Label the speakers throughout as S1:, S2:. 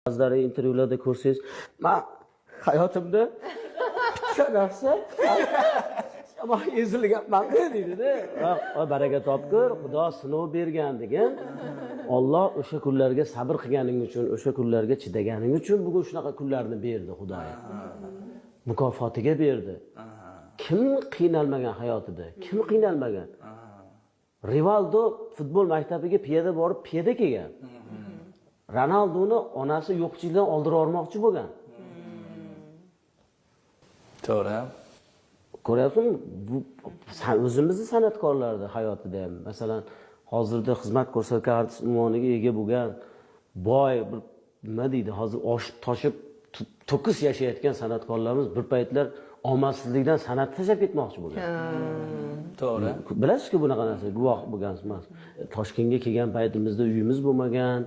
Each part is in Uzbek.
S1: Ba'zilari intervyularda ko'rsangiz, men hayotimda bitta narsa ama ezilganman deydi-da. Baraka topgur, Xudo sinov bergan degan. Alloh o'sha kunlarga sabr qilganing uchun, o'sha kunlarga chidaganing uchun bugun shunaqa kunlarni berdi Xudoy. Mukofotiga berdi. Kim qiynalmagan hayotida? Kim qiynalmagan? Rivaldo futbol maktabiga piyoda borib, piyoda kelgan. Ronaldoni onasi yo'qchilikdan oldirib olmoqchi bo'lgan.
S2: To'g'ri.
S1: Ko'ryapsizmi? Bu o'zimizni san'atkorlarda hayotida ham, masalan, hozirda xizmat ko'rsatgan artist unvoniga ega bo'lgan boy bir nima deydi, hozir oshib toshib to'kis yashayotgan san'atkorlarimiz bir paytlar omadsizlikdan san'at tashlab ketmoqchi bo'lgan.
S2: To'g'ri.
S1: Bilasizku bunaqa narsa guvoh bo'lgansiz. Toshkentga kelgan paytimizda uyimiz bo'lmagan.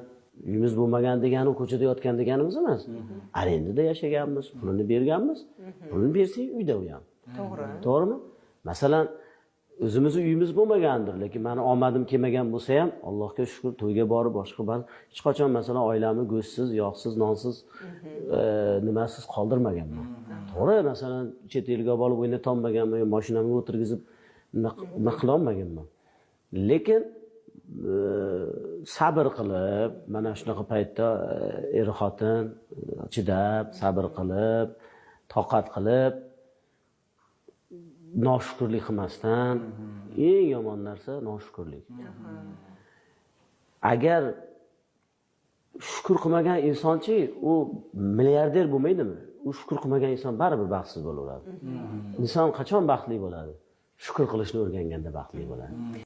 S1: Uyimiz bo'lmagan degani ko'chada yotgan deganimiz emas. Arendada yashaganmiz, pulini berganmiz. Pulini bersang uyda u ham.
S3: To'g'ri.
S1: To'g'rimi? Masalan, o'zimizni uyimiz bo'lmagandir, lekin meni omadim kelmagan bo'lsa ham, Allohga shukr, to'yga borib boshqa bor. Hech qachon masalan oilamni go'shtsiz, yog'siz, nonsiz, nimasiz qoldirmaganman. To'g'ri, masalan, chet elga olib o'ynata olmaganman, mashinamga o'tirgizib nima qila olmaganman. Lekin sabr qilib, mana shunaqa paytda er-xotin chidab, sabr qilib, toqat qilib, noshukrlik qilmasdan, eng yomon narsa noshukrlik. Agar shukr qilmagan insonchi, u milliarder bo'lmaydimi? U shukr qilmagan inson baribir baxtsiz bo'laveradi. Inson qachon baxtli bo'ladi? Shukr qilishni o'rganganda baxtli bo'ladi.